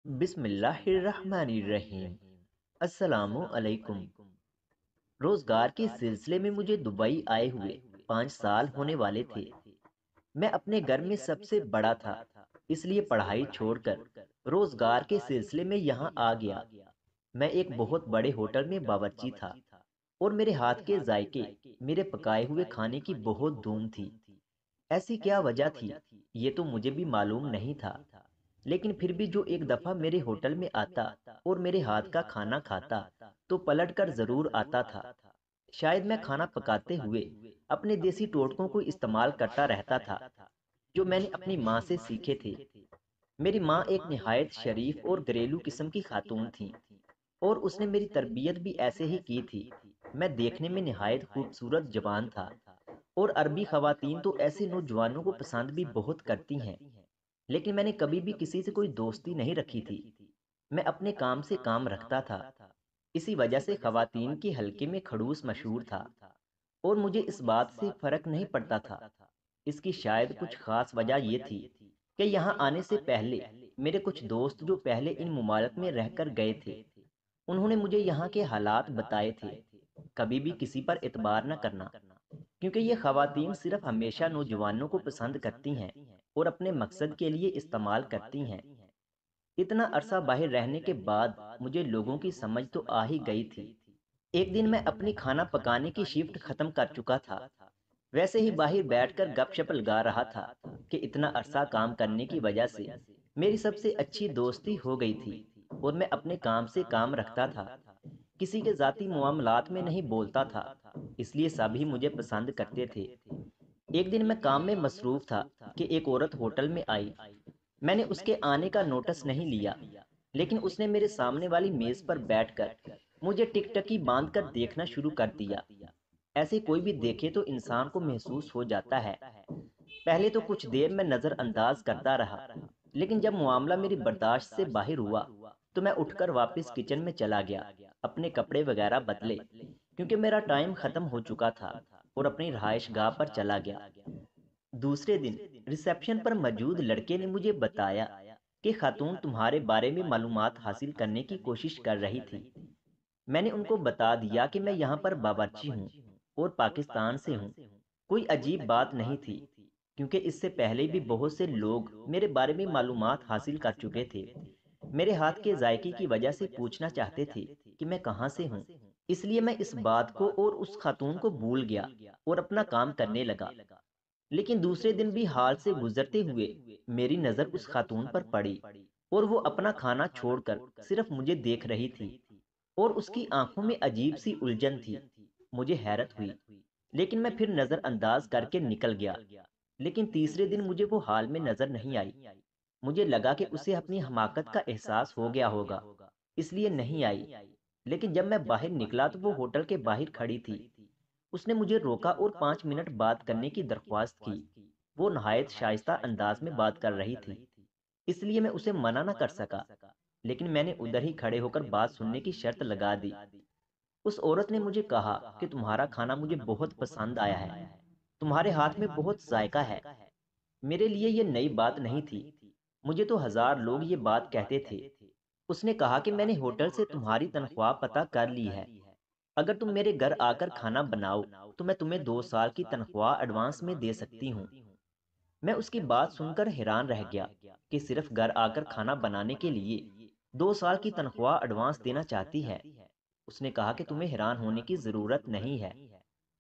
بسم اللہ الرحمن الرحیم۔ السلام علیکم۔ روزگار کے سلسلے میں مجھے دبئی آئے ہوئے 5 سال ہونے والے تھے۔ میں اپنے گھر میں سب سے بڑا تھا، اس لیے پڑھائی چھوڑ کر روزگار کے سلسلے میں یہاں آ گیا۔ میں ایک بہت بڑے ہوٹل میں باورچی تھا اور میرے ہاتھ کے ذائقے، میرے پکائے ہوئے کھانے کی بہت دھوم تھی۔ ایسی کیا وجہ تھی یہ تو مجھے بھی معلوم نہیں تھا، لیکن پھر بھی جو ایک دفعہ میرے ہوٹل میں آتا اور میرے ہاتھ کا کھانا کھاتا تو پلٹ کر ضرور آتا تھا۔ شاید میں کھانا پکاتے ہوئے اپنے دیسی ٹوٹکوں کو استعمال کرتا رہتا تھا جو میں نے اپنی ماں سے سیکھے تھے۔ میری ماں ایک نہایت شریف اور گھریلو قسم کی خاتون تھی اور اس نے میری تربیت بھی ایسے ہی کی تھی۔ میں دیکھنے میں نہایت خوبصورت جوان تھا اور عربی خواتین تو ایسے نوجوانوں کو پسند بھی بہت کرتی ہیں، لیکن میں نے کبھی بھی کسی سے کوئی دوستی نہیں رکھی تھی۔ میں اپنے کام سے کام رکھتا تھا، اسی وجہ سے خواتین کے حلقے میں خڑوس مشہور تھا اور مجھے اس بات سے فرق نہیں پڑتا تھا۔ اس کی شاید کچھ خاص وجہ یہ تھی کہ یہاں آنے سے پہلے میرے کچھ دوست جو پہلے ان ممالک میں رہ کر گئے تھے، انہوں نے مجھے یہاں کے حالات بتائے تھے۔ کبھی بھی کسی پر اعتبار نہ کرنا، کیونکہ یہ خواتین صرف ہمیشہ نوجوانوں کو پسند کرتی ہیں اور اپنے مقصد کے لیے استعمال کرتی ہیں۔ اتنا عرصہ باہر رہنے کے بعد مجھے لوگوں کی سمجھ تو آ ہی گئی تھی۔ ایک دن میں اپنی کھانا پکانے کی شفٹ ختم کر چکا تھا، ویسے ہی باہر بیٹھ کر گپ شپ لگا رہا تھا کہ اتنا عرصہ کام کرنے کی وجہ سے میری سب سے اچھی دوستی ہو گئی تھی اور میں اپنے کام سے کام رکھتا تھا، کسی کے ذاتی معاملات میں نہیں بولتا تھا، اس لیے سبھی مجھے پسند کرتے تھے۔ ایک دن میں کام میں مصروف تھا کہ ایک عورت ہوٹل میں آئی۔ میں نے اس کے آنے کا نوٹس نہیں لیا، لیکن اس نے میرے سامنے والی میز پر بیٹھ کر مجھے ٹک ٹکی باندھ کر دیکھنا شروع کر دیا۔ ایسے کوئی بھی دیکھے تو انسان کو محسوس ہو جاتا ہے۔ پہلے تو کچھ دیر میں نظر انداز کرتا رہا، لیکن جب معاملہ میری برداشت سے باہر ہوا تو میں اٹھ کر واپس کچن میں چلا گیا، اپنے کپڑے وغیرہ بدلے کیونکہ میرا ٹائم ختم ہو چکا تھا، اور اپنی رہائش گاہ پر چلا گیا۔ دوسرے دن ریسیپشن پر موجود لڑکے نے مجھے بتایا کہ خاتون تمہارے بارے میں معلومات حاصل کرنے کی کوشش کر رہی تھی۔ میں نے ان کو بتا دیا کہ میں یہاں پر باورچی ہوں اور پاکستان سے ہوں۔ کوئی عجیب بات نہیں تھی، کیونکہ اس سے پہلے بھی بہت سے لوگ میرے بارے میں معلومات حاصل کر چکے تھے۔ میرے ہاتھ کے ذائقے کی وجہ سے پوچھنا چاہتے تھے کہ میں کہاں سے ہوں، اس لیے میں اس بات کو اور اس خاتون کو بھول گیا اور اپنا کام کرنے لگا۔ لیکن دوسرے دن بھی حال سے گزرتے ہوئے میری نظر اس خاتون پر پڑی اور وہ اپنا کھانا چھوڑ کر صرف مجھے دیکھ رہی تھی اور اس کی آنکھوں میں عجیب سی الجھن تھی۔ مجھے حیرت ہوئی، لیکن میں پھر نظر انداز کر کے نکل گیا۔ لیکن تیسرے دن مجھے وہ حال میں نظر نہیں آئی۔ مجھے لگا کہ اسے اپنی حماقت کا احساس ہو گیا ہوگا، اس لیے نہیں آئی۔ لیکن جب میں باہر نکلا تو وہ ہوٹل کے باہر کھڑی تھی۔ اس نے مجھے روکا اور 5 منٹ بات کرنے کی درخواست کی۔ وہ نہایت شائستہ انداز میں بات کر رہی تھی، اس لیے میں اسے منع نہ کر سکا، لیکن میں نے ادھر ہی کھڑے ہو کر بات سننے کی شرط لگا دی۔ اس عورت نے مجھے کہا کہ تمہارا کھانا مجھے بہت پسند آیا ہے، تمہارے ہاتھ میں بہت ذائقہ ہے۔ میرے لیے یہ نئی بات نہیں تھی، مجھے تو ہزار لوگ یہ بات کہتے تھے۔ اس نے کہا کہ میں نے ہوٹل سے تمہاری تنخواہ پتہ کر لی ہے، اگر تم میرے گھر آ کر کھانا بناؤ تو میں تمہیں 2 سال کی تنخواہ ایڈوانس میں دے سکتی ہوں۔ میں اس کی بات سن کر حیران رہ گیا کہ صرف گھر آ کر کھانا بنانے کے لیے 2 سال کی تنخواہ ایڈوانس دینا چاہتی ہے۔ اس نے کہا کہ تمہیں حیران ہونے کی ضرورت نہیں ہے،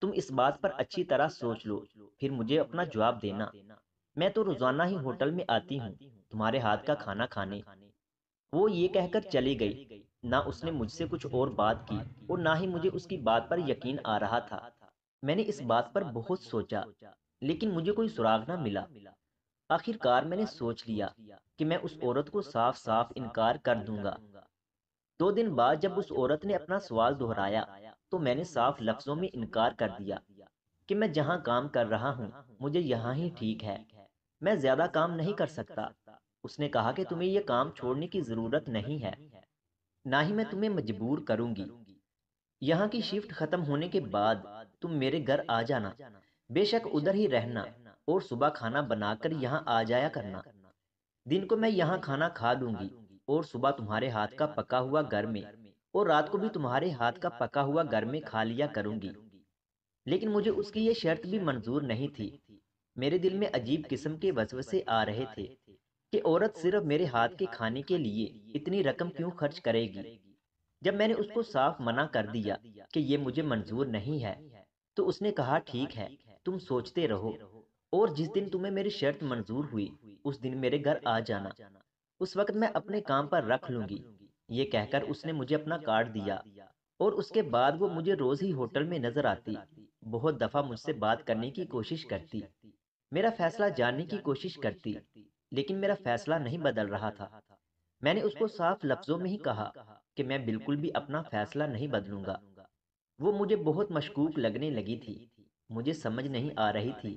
تم اس بات پر اچھی طرح سوچ لو، پھر مجھے اپنا جواب دینا۔ میں تو روزانہ ہی ہوٹل میں آتی ہوں تمہارے ہاتھ کا کھانا کھانے۔ وہ یہ کہہ کر چلی گئی۔ نہ اس نے مجھ سے کچھ اور بات کی اور نہ ہی مجھے اس کی بات پر یقین آ رہا تھا۔ میں نے اس بات پر بہت سوچا، لیکن مجھے کوئی سراغ نہ ملا۔ آخر کار میں نے سوچ لیا کہ میں اس عورت کو صاف صاف انکار کر دوں گا۔ 2 دن بعد جب اس عورت نے اپنا سوال دہرایا تو میں نے صاف لفظوں میں انکار کر دیا کہ میں جہاں کام کر رہا ہوں مجھے یہاں ہی ٹھیک ہے، میں زیادہ کام نہیں کر سکتا۔ اس نے کہا کہ تمہیں یہ کام چھوڑنے کی ضرورت نہیں ہے، نہ ہی میں تمہیں مجبور کروں گی۔ یہاں کی شفٹ ختم ہونے کے بعد تم میرے گھر آ جانا، بے شک ادھر ہی رہنا، اور صبح کھانا بنا کر یہاں آ جایا کرنا۔ دن کو میں یہاں کھانا کھا لوں گی، اور صبح تمہارے ہاتھ کا پکا ہوا گھر میں اور رات کو بھی تمہارے ہاتھ کا پکا ہوا گھر میں کھا لیا کروں گی۔ لیکن مجھے اس کی یہ شرط بھی منظور نہیں تھی۔ میرے دل میں عجیب قسم کے وسوسے آ رہے تھے کہ عورت صرف میرے ہاتھ کے کھانے کے لیے اتنی رقم کیوں خرچ کرے گی۔ جب میں نے اس کو صاف منع کر دیا کہ یہ مجھے منظور نہیں ہے، تو اس نے کہا ٹھیک ہے، تم سوچتے رہو، اور جس دن تمہیں میری شرط منظور ہوئی اس دن میرے گھر آ جانا، اس وقت میں اپنے کام پر رکھ لوں گی۔ یہ کہہ کر اس نے مجھے اپنا کارڈ دیا، اور اس کے بعد وہ مجھے روز ہی ہوٹل میں نظر آتی، بہت دفعہ مجھ سے بات کرنے کی کوشش کرتی، میرا فیصلہ جاننے کی کوشش کرتی، لیکن میرا فیصلہ نہیں بدل رہا تھا۔ میں نے اس کو صاف لفظوں میں ہی کہا کہ میں بالکل بھی اپنا فیصلہ نہیں بدلوں گا۔ وہ مجھے بہت مشکوک لگنے لگی تھی۔ مجھے سمجھ نہیں آ رہی تھی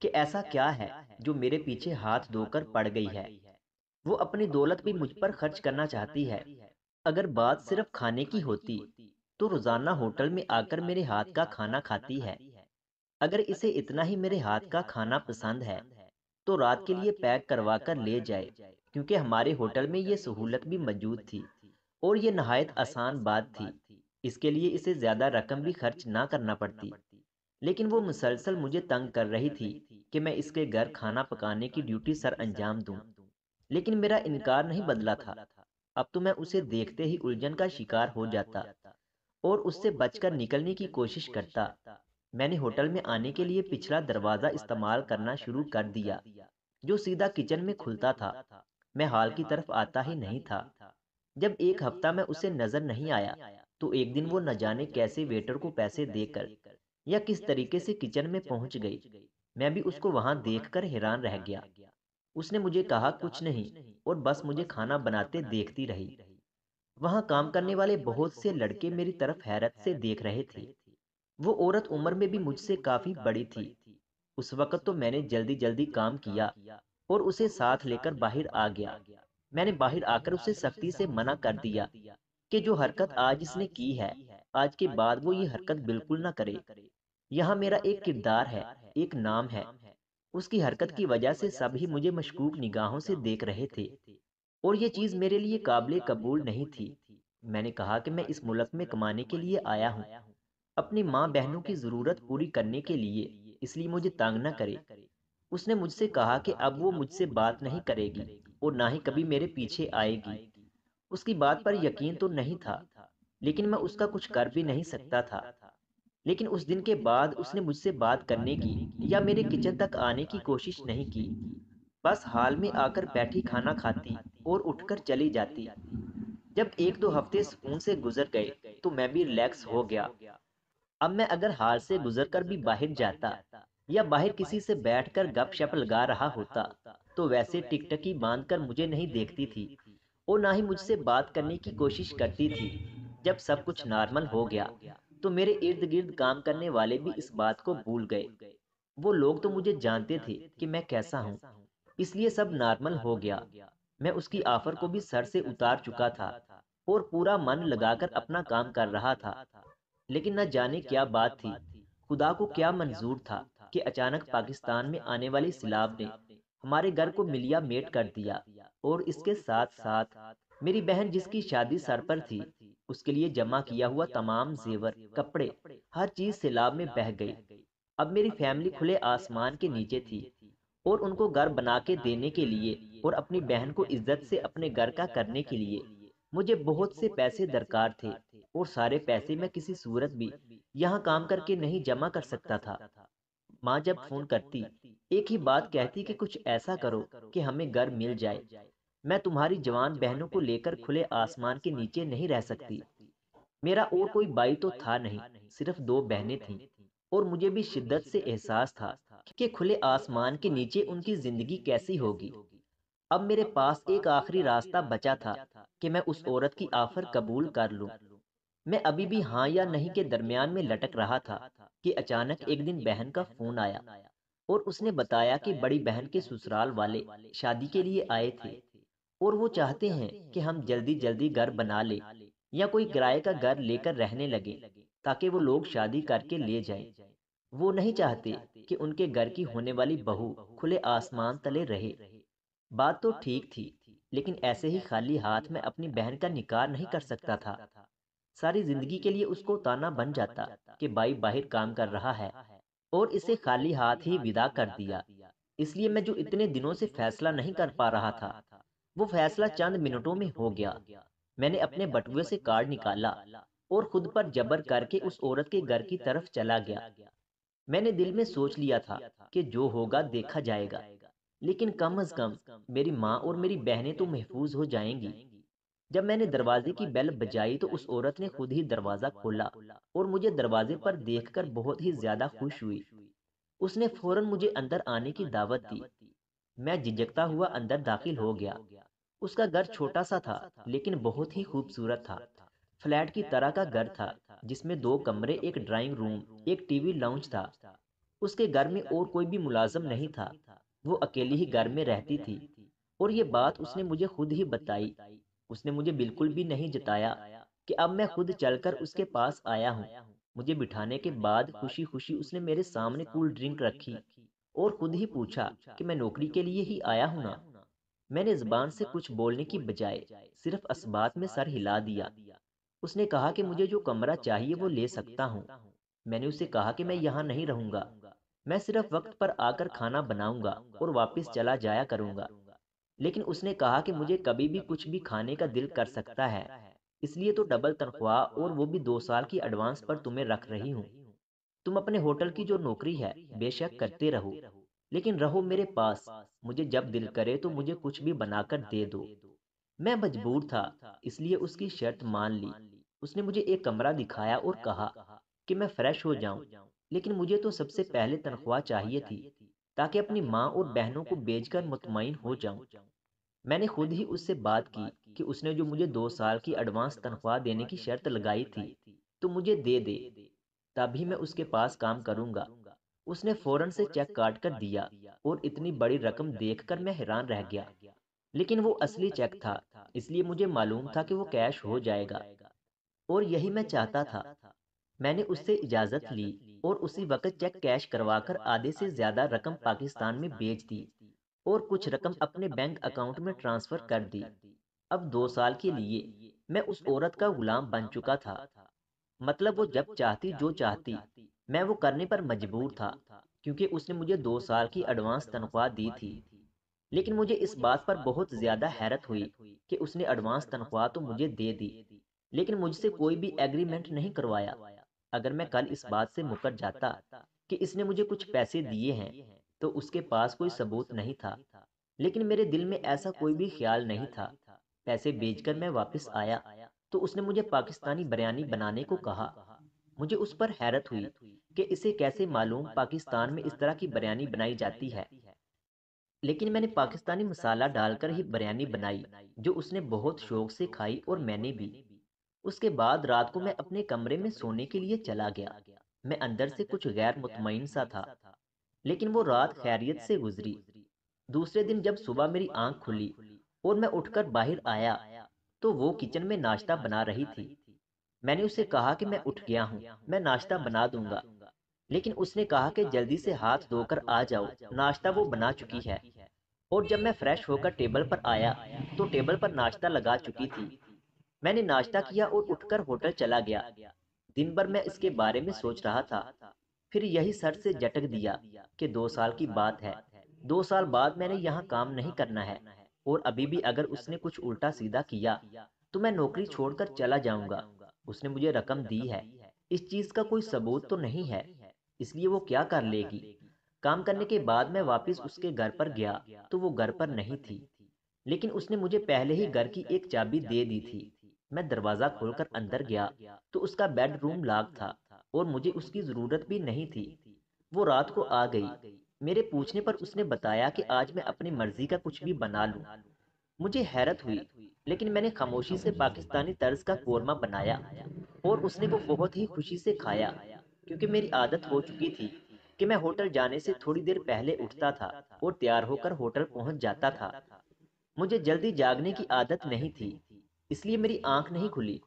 کہ ایسا کیا ہے جو میرے پیچھے ہاتھ دھو کر پڑ گئی ہے۔ وہ اپنی دولت بھی مجھ پر خرچ کرنا چاہتی ہے۔ اگر بات صرف کھانے کی ہوتی تو روزانہ ہوٹل میں آ کر میرے ہاتھ کا کھانا کھاتی ہے۔ اگر اسے اتنا ہی میرے ہاتھ کا کھانا پسند ہے تو رات کے لیے پیک کروا کر لے جائے، کیونکہ ہمارے ہوٹل میں یہ سہولت بھی موجود تھی اور یہ نہایت آسان بات تھی۔ اس کے لیے اسے زیادہ رقم بھی خرچ نہ کرنا پڑتی، لیکن وہ مسلسل مجھے تنگ کر رہی تھی کہ میں اس کے گھر کھانا پکانے کی ڈیوٹی سر انجام دوں۔ لیکن میرا انکار نہیں بدلا تھا۔ اب تو میں اسے دیکھتے ہی الجھن کا شکار ہو جاتا اور اس سے بچ کر نکلنے کی کوشش کرتا۔ میں نے ہوٹل میں آنے کے لیے پچھلا دروازہ استعمال کرنا شروع کر دیا جو سیدھا کچن میں کھلتا تھا۔ میں ہال کی طرف آتا ہی نہیں تھا۔ جب ایک ہفتہ میں اسے نظر نہیں آیا تو ایک دن وہ نہ جانے کیسے ویٹر کو پیسے دے کر یا کس طریقے سے کچن میں پہنچ گئی۔ میں بھی اس کو وہاں دیکھ کر حیران رہ گیا۔ اس نے مجھے کہا کچھ نہیں اور بس مجھے کھانا بناتے دیکھتی رہی۔ وہاں کام کرنے والے بہت سے لڑکے میری طرف حیرت سے دیکھ رہے تھے۔ وہ عورت عمر میں بھی مجھ سے کافی بڑی تھی۔ اس وقت تو میں نے جلدی جلدی کام کیا اور اسے ساتھ لے کر باہر آ گیا۔ میں نے باہر آ کر اسے سختی سے منع کر دیا کہ جو حرکت آج اس نے کی ہے آج کے بعد وہ یہ حرکت بالکل نہ کرے۔ یہاں میرا ایک کردار ہے، ایک نام ہے۔ اس کی حرکت کی وجہ سے سب ہی مجھے مشکوک نگاہوں سے دیکھ رہے تھے اور یہ چیز میرے لیے قابل قبول نہیں تھی۔ میں نے کہا کہ میں اس ملک میں کمانے کے لیے آیا ہوں، اپنی ماں بہنوں کی ضرورت پوری کرنے کے لیے، اس لیے مجھے تنگ نہ کرے۔ اس نے مجھ سے کہا کہ اب وہ مجھ سے بات نہیں کرے گی اور نہ ہی کبھی میرے پیچھے آئے گی۔ اس کی بات پر یقین تو نہیں تھا، لیکن میں اس کا کچھ کر بھی نہیں سکتا تھا۔ لیکن اس دن کے بعد اس نے مجھ سے بات کرنے کی یا میرے کچن تک آنے کی کوشش نہیں کی، بس ہال میں آ کر بیٹھی کھانا کھاتی اور اٹھ کر چلی جاتی۔ جب ایک دو ہفتے سکون سے گزر گئے تو میں بھی ریلیکس ہو گیا۔ اب میں اگر ہال سے گزر کر بھی باہر جاتا یا باہر کسی سے بیٹھ کر گپ شپ لگا رہا ہوتا تو ویسے ٹک ٹکی باندھ کر مجھے نہیں دیکھتی تھی اور نہ ہی مجھ سے بات کرنے کی کوشش کرتی تھی۔ جب سب کچھ نارمل ہو گیا تو میرے ارد گرد کام کرنے والے بھی اس بات کو بھول گئے۔ وہ لوگ تو مجھے جانتے تھے کہ میں کیسا ہوں، اس لیے سب نارمل ہو گیا۔ میں اس کی آفر کو بھی سر سے اتار چکا تھا اور پورا من لگا کر اپنا کام کر رہا تھا۔ لیکن نہ جانے کیا بات تھی، خدا کو کیا منظور تھا کہ اچانک پاکستان میں آنے والی سیلاب نے ہمارے گھر کو ملیا میٹ کر دیا، اور اس کے ساتھ ساتھ میری بہن جس کی شادی سر پر تھی اس کے لیے جمع کیا ہوا تمام زیور، کپڑے، ہر چیز سیلاب میں بہہ گئی۔ اب میری فیملی کھلے آسمان کے نیچے تھی اور ان کو گھر بنا کے دینے کے لیے اور اپنی بہن کو عزت سے اپنے گھر کا کرنے کے لیے مجھے بہت سے پیسے درکار تھے، اور سارے پیسے میں کسی صورت بھی یہاں کام کر کے نہیں جمع کر سکتا تھا۔ ماں جب فون کرتی ایک ہی بات کہتی کہ کچھ ایسا کرو کہ ہمیں گھر مل جائے۔ میں تمہاری جوان بہنوں کو لے کر کھلے آسمان کے نیچے نہیں رہ سکتی۔ میرا اور کوئی بھائی تو تھا نہیں، صرف دو بہنیں تھیں، اور مجھے بھی شدت سے احساس تھا کہ کھلے آسمان کے نیچے ان کی زندگی کیسی ہوگی۔ اب میرے پاس ایک آخری راستہ بچا تھا کہ میں اس عورت کی آفر قبول کر لوں۔ میں ابھی بھی ہاں یا نہیں کے درمیان میں لٹک رہا تھا کہ اچانک ایک دن بہن کا فون آیا اور اس نے بتایا کہ بڑی بہن کے سسرال والے شادی کے لیے آئے تھے اور وہ چاہتے ہیں کہ ہم جلدی جلدی گھر بنا لیں یا کوئی کرائے کا گھر لے کر رہنے لگے تاکہ وہ لوگ شادی کر کے لے جائیں۔ وہ نہیں چاہتے کہ ان کے گھر کی ہونے والی بہو کھلے آسمان تلے رہے۔ بات تو ٹھیک تھی، لیکن ایسے ہی خالی ہاتھ میں اپنی بہن کا نکاح نہیں کر سکتا تھا۔ ساری زندگی کے لیے اس کو تانا بن جاتا کہ بھائی باہر کام کر رہا ہے اور اسے خالی ہاتھ ہی ودا کر دیا۔ اس لیے میں جو اتنے دنوں سے فیصلہ نہیں کر پا رہا تھا، وہ فیصلہ چند منٹوں میں ہو گیا۔ میں نے اپنے بٹوے سے کارڈ نکالا اور خود پر جبر کر کے اس عورت کے گھر کی طرف چلا گیا۔ میں نے دل میں سوچ لیا تھا کہ جو ہوگا دیکھا جائے گا، لیکن کم از کم میری ماں اور میری بہنیں تو محفوظ ہو جائیں گی۔ جب میں نے دروازے کی بیل بجائی تو اس عورت نے خود ہی دروازہ کھولا اور مجھے دروازے پر دیکھ کر بہت ہی زیادہ خوش ہوئی۔ اس نے فوراً مجھے اندر آنے کی دعوت دی۔ میں جھجکتا ہوا اندر داخل ہو گیا۔ اس کا گھر چھوٹا سا تھا لیکن بہت ہی خوبصورت تھا۔ فلیٹ کی طرح کا گھر تھا جس میں 2 کمرے، ایک ڈرائنگ روم، ایک ٹی وی لاؤنج تھا۔ اس کے گھر میں اور کوئی بھی ملازم نہیں تھا، وہ اکیلی ہی گھر میں رہتی تھی، اور یہ بات اس نے مجھے خود ہی بتائی۔ اس نے مجھے بالکل بھی نہیں جتایا کہ اب میں خود چل کر اس کے پاس آیا ہوں۔ مجھے بٹھانے کے بعد خوشی خوشی اس نے میرے سامنے کول ڈرنک رکھی اور خود ہی پوچھا کہ میں نوکری کے لیے ہی آیا ہوں نا؟ میں نے زبان سے کچھ بولنے کی بجائے صرف اسبات میں سر ہلا دیا۔ اس نے کہا کہ مجھے جو کمرہ چاہیے وہ لے سکتا ہوں۔ میں نے اسے کہا کہ میں یہاں نہیں رہوں گا، میں صرف وقت پر آ کر کھانا بناؤں گا اور واپس چلا جایا کروں گا۔ لیکن اس نے کہا کہ مجھے کبھی بھی کچھ بھی کھانے کا دل کر سکتا ہے، اس لیے تو ڈبل تنخواہ اور وہ بھی 2 سال کی ایڈوانس پر تمہیں رکھ رہی ہوں۔ تم اپنے ہوٹل کی جو نوکری ہے بے شک کرتے رہو، لیکن رہو میرے پاس۔ مجھے جب دل کرے تو مجھے کچھ بھی بنا کر دے دو۔ میں مجبور تھا، اس لیے اس کی شرط مان لی۔ اس نے مجھے ایک کمرہ دکھایا اور کہا کہ میں فریش ہو جاؤں، لیکن مجھے تو سب سے پہلے تنخواہ چاہیے تھی تاکہ اپنی ماں اور بہنوں کو بیچ کر مطمئن ہو جاؤں۔ میں نے خود ہی اس سے بات کی کہ اس نے جو مجھے 2 سال کی ایڈوانس تنخواہ دینے کی شرط لگائی تھی تو مجھے دے دے، تبھی میں اس کے پاس کام کروں گا۔ اس نے فوراً سے چیک کاٹ کر دیا اور اتنی بڑی رقم دیکھ کر میں حیران رہ گیا، لیکن وہ اصلی چیک تھا، اس لیے مجھے معلوم تھا کہ وہ کیش ہو جائے گا، اور یہی میں چاہتا تھا۔ میں نے اس سے اجازت لی اور اسی وقت چیک کیش کروا کر آدھے سے زیادہ رقم پاکستان میں بیچ دی اور کچھ رقم اپنے بینک اکاؤنٹ میں ٹرانسفر کر دی۔ اب 2 سال کے لیے میں اس عورت کا غلام بن چکا تھا، مطلب وہ جب چاہتی جو چاہتی میں وہ کرنے پر مجبور تھا، کیونکہ اس نے مجھے 2 سال کی ایڈوانس تنخواہ دی تھی۔ لیکن مجھے اس بات پر بہت زیادہ حیرت ہوئی کہ اس نے ایڈوانس تنخواہ تو مجھے دے دی، لیکن مجھ سے کوئی بھی ایگریمنٹ نہیں کروایا۔ اگر میں کل اس بات سے مکر جاتا کہ اس نے مجھے کچھ پیسے دیے ہیں تو اس کے پاس کوئی ثبوت نہیں تھا، لیکن میرے دل میں ایسا کوئی بھی خیال نہیں تھا۔ پیسے بیچ کر میں واپس آیا تو اس نے مجھے پاکستانی بریانی بنانے کو کہا۔ مجھے اس پر حیرت ہوئی کہ اسے کیسے معلوم پاکستان میں اس طرح کی بریانی بنائی جاتی ہے، لیکن میں نے پاکستانی مسالہ ڈال کر ہی بریانی بنائی جو اس نے بہت شوق سے کھائی اور میں نے بھی۔ اس کے بعد رات کو میں اپنے کمرے میں سونے کے لیے چلا گیا۔ میں اندر سے کچھ غیر مطمئن سا تھا، لیکن وہ رات خیریت سے گزری۔ دوسرے دن جب صبح میری آنکھ کھلی اور میں اٹھ کر باہر آیا تو وہ کچن میں ناشتہ بنا رہی تھی۔ میں نے اسے کہا کہ میں اٹھ گیا ہوں، میں ناشتہ بنا دوں گا، لیکن اس نے کہا کہ جلدی سے ہاتھ دھو کر آ جاؤ، ناشتہ وہ بنا چکی ہے۔ اور جب میں فریش ہو کر ٹیبل پر آیا تو ٹیبل پر ناشتہ لگا چکی تھی۔ میں نے ناشتہ کیا اور اٹھ کر ہوٹل چلا گیا۔ دن بھر میں اس کے بارے میں سوچ رہا تھا، پھر یہی سر سے جھٹک دیا کہ 2 سال کی بات ہے، 2 سال بعد میں نے یہاں کام نہیں کرنا ہے، اور ابھی بھی اگر اس نے کچھ الٹا سیدھا کیا تو میں نوکری چھوڑ کر چلا جاؤں گا۔ اس نے مجھے رقم دی ہے، اس چیز کا کوئی ثبوت تو نہیں ہے، اس لیے وہ کیا کر لے گی؟ کام کرنے کے بعد میں واپس اس کے گھر پر گیا تو وہ گھر پر نہیں تھی، لیکن اس نے مجھے پہلے ہی گھر کی ایک چابی دے دی تھی۔ میں دروازہ کھول کر اندر گیا تو اس کا بیڈ روم لاک تھا اور مجھے اس کی ضرورت بھی نہیں تھی۔ وہ رات کو آ گئی۔ میرے پوچھنے پر اس نے بتایا کہ آج میں اپنی مرضی کا کچھ بھی بنا لوں۔ مجھے حیرت ہوئی، لیکن میں نے خاموشی سے پاکستانی طرز کا قورمہ بنایا اور اس نے وہ بہت ہی خوشی سے کھایا، کیونکہ میری عادت ہو چکی تھی کہ میں ہوٹل جانے سے تھوڑی دیر پہلے اٹھتا تھا اور تیار ہو کر ہوٹل پہنچ جاتا تھا۔ مجھے جلدی جاگنے کی عادت نہیں تھی، اس لیے میری آنکھ نہیں کھلی۔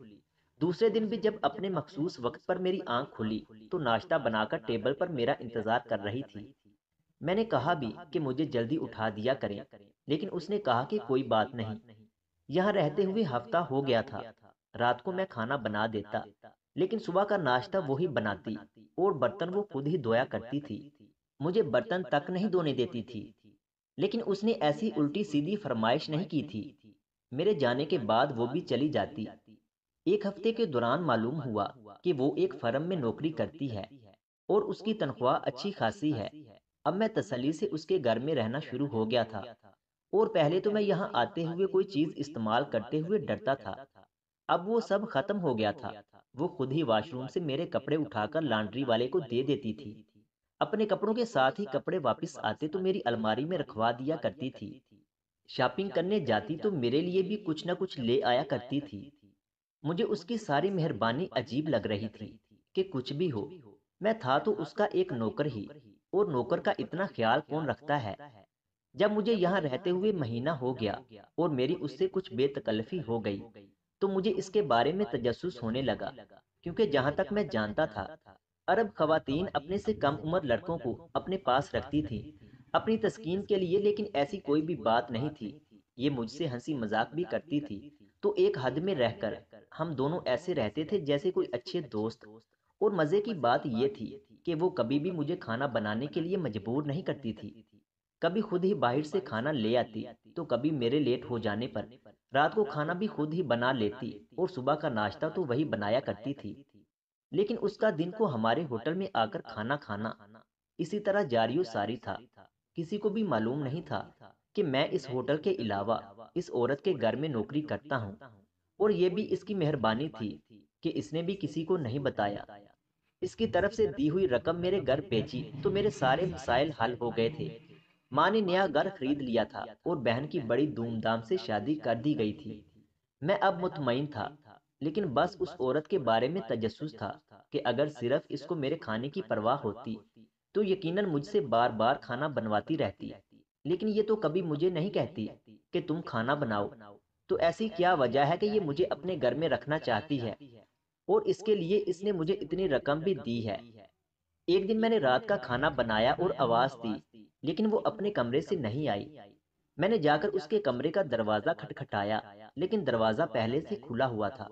دوسرے دن بھی جب اپنے مخصوص وقت پر میری آنکھ کھلی تو ناشتہ بنا کر ٹیبل پر میرا انتظار کر رہی تھی۔ میں نے کہا بھی کہ مجھے جلدی اٹھا دیا کریں، لیکن اس نے کہا کہ کوئی بات نہیں، یہاں رہتے ہوئے ہفتہ ہو گیا تھا، رات کو میں کھانا بنا دیتا، لیکن صبح کا ناشتہ وہی بناتی اور برتن وہ خود ہی دھویا کرتی تھی، مجھے برتن تک نہیں دھونے دیتی تھی۔ لیکن اس نے ایسی الٹی سیدھی فرمائش نہیں کی تھی۔ میرے جانے کے بعد وہ بھی چلی جاتی۔ ایک ہفتے کے دوران معلوم ہوا کہ وہ ایک فرم میں نوکری کرتی ہے اور اس کی تنخواہ اچھی خاصی ہے۔ اب میں تسلی سے اس کے گھر میں رہنا شروع ہو گیا تھا، اور پہلے تو میں یہاں آتے ہوئے کوئی چیز استعمال کرتے ہوئے ڈرتا تھا۔ اب وہ سب ختم ہو گیا تھا۔ وہ خود ہی واش روم سے میرے کپڑے اٹھا کر لانڈری والے کو دے دیتی تھی۔ اپنے کپڑوں کے ساتھ ہی کپڑے واپس آتے تو میری الماری میں رکھوا دیا کرتی تھی۔ شاپنگ کرنے جاتی تو میرے لیے بھی کچھ نہ کچھ لے آیا کرتی تھی۔ مجھے اس کی ساری مہربانی عجیب لگ رہی تھی کہ کچھ بھی ہو، میں تھا تو اس کا ایک نوکر ہی، اور نوکر کا اتنا خیال کون رکھتا ہے۔ جب مجھے یہاں رہتے ہوئے مہینہ ہو گیا اور میری اس سے کچھ بے تکلفی ہو گئی تو مجھے اس کے بارے میں تجسس ہونے لگا، کیونکہ جہاں تک میں جانتا تھا عرب خواتین اپنے سے کم عمر لڑکوں کو اپنے پاس رکھتی تھیں اپنی تسکین کے لیے، لیکن ایسی کوئی بھی بات نہیں تھی۔ یہ مجھ سے ہنسی مذاق بھی کرتی تھی تو ایک حد میں رہ کر ہم دونوں ایسے رہتے تھے جیسے کوئی اچھے دوست۔ اور مزے کی بات یہ تھی کہ وہ کبھی بھی مجھے کھانا بنانے کے لیے مجبور نہیں کرتی تھی، کبھی خود ہی باہر سے کھانا لے آتی تو کبھی میرے لیٹ ہو جانے پر رات کو کھانا بھی خود ہی بنا لیتی، اور صبح کا ناشتہ تو وہی بنایا کرتی تھی۔ لیکن اس کا دن کو ہمارے ہوٹل میں آ کر کھانا کھانا اسی طرح جاری و ساری تھا۔ کسی کو بھی معلوم نہیں تھا کہ میں اس ہوٹل کے علاوہ اس عورت کے گھر میں نوکری کرتا ہوں، اور یہ بھی اس کی مہربانی تھی کہ اس نے بھی کسی کو نہیں بتایا۔ اس کی طرف سے دی ہوئی رقم میرے گھر بھیجی تو میرے سارے مسائل حل ہو گئے تھے۔ ماں نے نیا گھر خرید لیا تھا اور بہن کی بڑی دھوم دھام سے شادی کر دی گئی تھی۔ میں اب مطمئن تھا، لیکن بس اس عورت کے بارے میں تجسس تھا کہ اگر صرف اس کو میرے کھانے کی پرواہ ہوتی تو یقیناً مجھ سے بار بار کھانا بنواتی رہتی۔ لیکن یہ تو کبھی مجھے نہیں کہتی کہ تم کھانا بناؤ، تو ایسی کیا وجہ ہے کہ یہ مجھے اپنے گھر میں رکھنا چاہتی ہے، اور اس کے لیے اس نے مجھے اتنی رقم بھی دی ہے۔ ایک دن میں نے رات کا کھانا بنایا اور آواز دی، لیکن وہ اپنے کمرے سے نہیں آئی۔ میں نے جا کر اس کے کمرے کا دروازہ کھٹکھٹایا، لیکن دروازہ پہلے سے کھلا ہوا تھا۔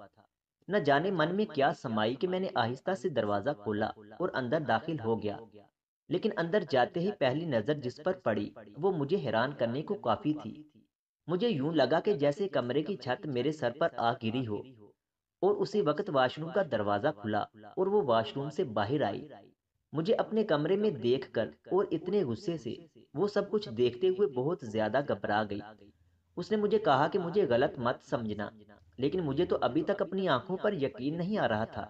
نہ جانے من میں کیا سمائی کہ میں نے آہستہ سے دروازہ کھولا اور اندر داخل ہو گیا، لیکن اندر جاتے ہی پہلی نظر جس پر پڑی وہ مجھے حیران کرنے کو کافی تھی۔ مجھے یوں لگا کہ جیسے کمرے کی چھت میرے سر پر آ گری ہو، اور اسی وقت واش روم کا دروازہ کھلا اور وہ واش روم سے باہر آئی۔ مجھے اپنے کمرے میں دیکھ کر اور اتنے غصے سے وہ سب کچھ دیکھتے ہوئے بہت زیادہ گھبرا گئی۔ اس نے مجھے کہا کہ مجھے غلط مت سمجھنا، لیکن مجھے تو ابھی تک اپنی آنکھوں پر یقین نہیں آ رہا تھا۔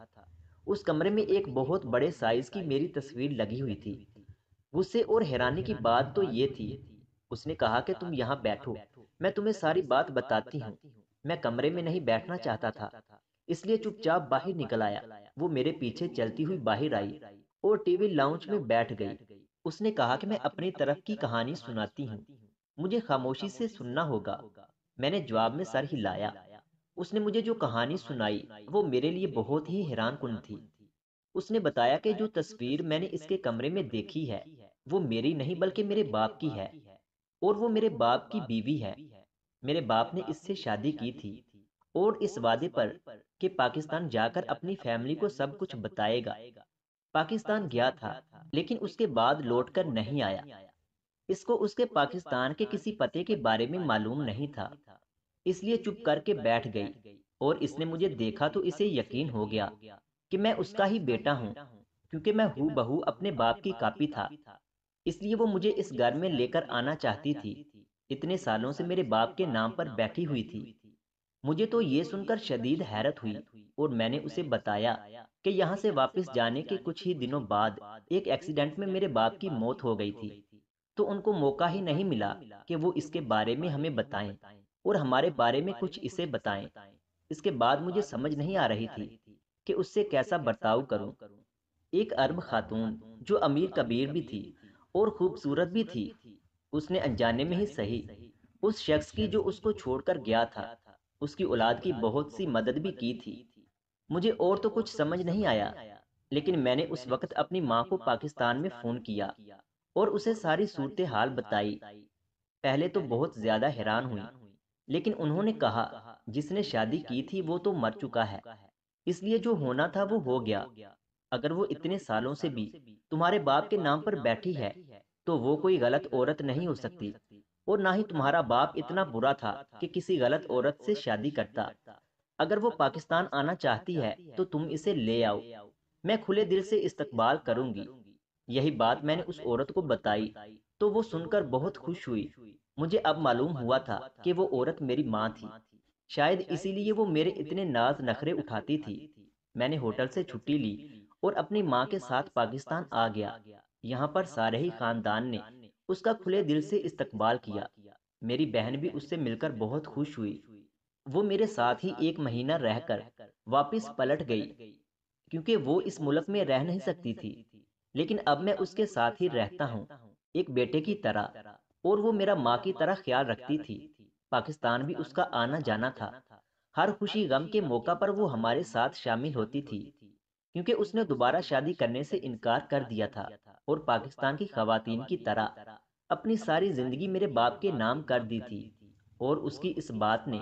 اس کمرے میں ایک بہت بڑے سائز کی میری تصویر لگی ہوئی تھی۔ غصے اور حیرانی کی بات تو یہ تھی، اس نے کہا کہ تم یہاں بیٹھو، میں تمہیں ساری بات بتاتی ہوں۔ میں کمرے میں نہیں بیٹھنا چاہتا تھا، اس لیے چپ چاپ باہر نکل آیا۔ وہ میرے پیچھے چلتی ہوئی باہر آئی اور ٹی وی لاؤنج میں بیٹھ گئی۔ اس نے کہا کہ میں اپنی طرف کی کہانی سناتی ہوں، مجھے خاموشی سے سننا ہوگا۔ میں نے جواب میں سر ہلایا۔ اس نے مجھے جو کہانی سنائی وہ میرے لیے بہت ہی حیران کن تھی۔ اس نے بتایا کہ جو تصویر میں نے اس کے کمرے میں دیکھی ہے وہ میری نہیں بلکہ میرے باپ کی ہے، اور وہ میرے باپ کی بیوی ہے۔ میرے باپ نے اس سے شادی کی تھی، اور اس وعدے پر کہ پاکستان جا کر اپنی فیملی کو سب کچھ بتائے گا۔ پاکستان گیا تھا، لیکن اس کے بعد لوٹ کر نہیں آیا۔ اس کو اس کے پاکستان کے کسی پتے کے بارے میں معلوم نہیں تھا، اس لیے چپ کر کے بیٹھ گئی، اور اس نے مجھے دیکھا تو اسے یقین ہو گیا کہ میں اس کا ہی بیٹا ہوں، کیونکہ میں ہو بہو اپنے باپ کی کاپی تھا۔ اس لیے وہ مجھے اس گھر میں لے کر آنا چاہتی تھی۔ اتنے سالوں سے میرے باپ کے نام پر بیٹھی ہوئی تھی۔ مجھے تو یہ سن کر شدید حیرت ہوئی، اور میں نے اسے بتایا کہ یہاں سے واپس جانے کے کچھ ہی دنوں بعد ایک ایکسیڈنٹ میں میرے باپ کی موت ہو گئی تھی، تو ان کو موقع ہی نہیں ملا کہ وہ اس کے بارے میں ہمیں بتائیں اور ہمارے بارے میں کچھ اسے بتائیں۔ اس کے بعد مجھے سمجھ نہیں آ رہی تھی کہ اس سے کیسا برتاؤ کروں۔ ایک عرب خاتون جو امیر کبیر بھی تھی اور خوبصورت بھی تھی، اس نے انجانے میں ہی صحیح اس شخص کی جو اس کو چھوڑ کر گیا تھا، اس کی اولاد کی بہت سی مدد بھی کی تھی۔ مجھے اور تو کچھ سمجھ نہیں آیا، لیکن میں نے اس وقت اپنی ماں کو پاکستان میں فون کیا اور اسے ساری صورتحال بتائی۔ پہلے تو بہت زیادہ حیران ہوئی، لیکن انہوں نے کہا جس نے شادی کی تھی وہ تو مر چکا ہے، اس لیے جو ہونا تھا وہ ہو گیا۔ اگر وہ اتنے سالوں سے بھی تمہارے باپ کے نام پر بیٹھی ہے تو وہ کوئی غلط عورت نہیں ہو سکتی، اور نہ ہی تمہارا باپ اتنا برا تھا کہ کسی غلط عورت سے شادی کرتا۔ اگر وہ پاکستان آنا چاہتی ہے تو تم اسے لے آؤ، میں کھلے دل سے استقبال کروں گی۔ یہی بات میں نے اس عورت کو بتائی تو وہ سن کر بہت خوش ہوئی۔ مجھے اب معلوم ہوا تھا کہ وہ عورت میری ماں تھی، شاید اسی لیے وہ میرے اتنے ناز نخرے اٹھاتی تھی۔ میں نے ہوٹل سے چھٹی لی اور اپنی ماں کے ساتھ پاکستان آ گیا۔ یہاں پر سارے ہی خاندان نے اس کا کھلے دل سے استقبال کیا۔ میری بہن بھی اس سے مل کر بہت خوش ہوئی۔ وہ میرے ساتھ ہی 1 مہینہ رہ کر واپس پلٹ گئی، کیونکہ وہ اس ملک میں رہ نہیں سکتی تھی، لیکن اب میں اس کے ساتھ ہی رہتا ہوں، ایک بیٹے کی طرح، اور وہ میرا ماں کی طرح خیال رکھتی تھی۔ پاکستان بھی اس کا آنا جانا تھا، ہر خوشی غم کے موقع پر وہ ہمارے ساتھ شامل ہوتی تھی، کیونکہ اس نے دوبارہ شادی کرنے سے انکار کر دیا تھا اور پاکستان کی خواتین کی طرح اپنی ساری زندگی میرے باپ کے نام کر دی تھی، اور اس کی اس بات نے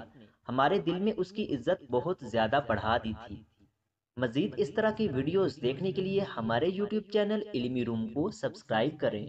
ہمارے دل میں اس کی عزت بہت زیادہ بڑھا دی تھی۔ مزید اس طرح کی ویڈیوز دیکھنے کے لیے ہمارے یوٹیوب چینل علمی روم کو سبسکرائب کریں۔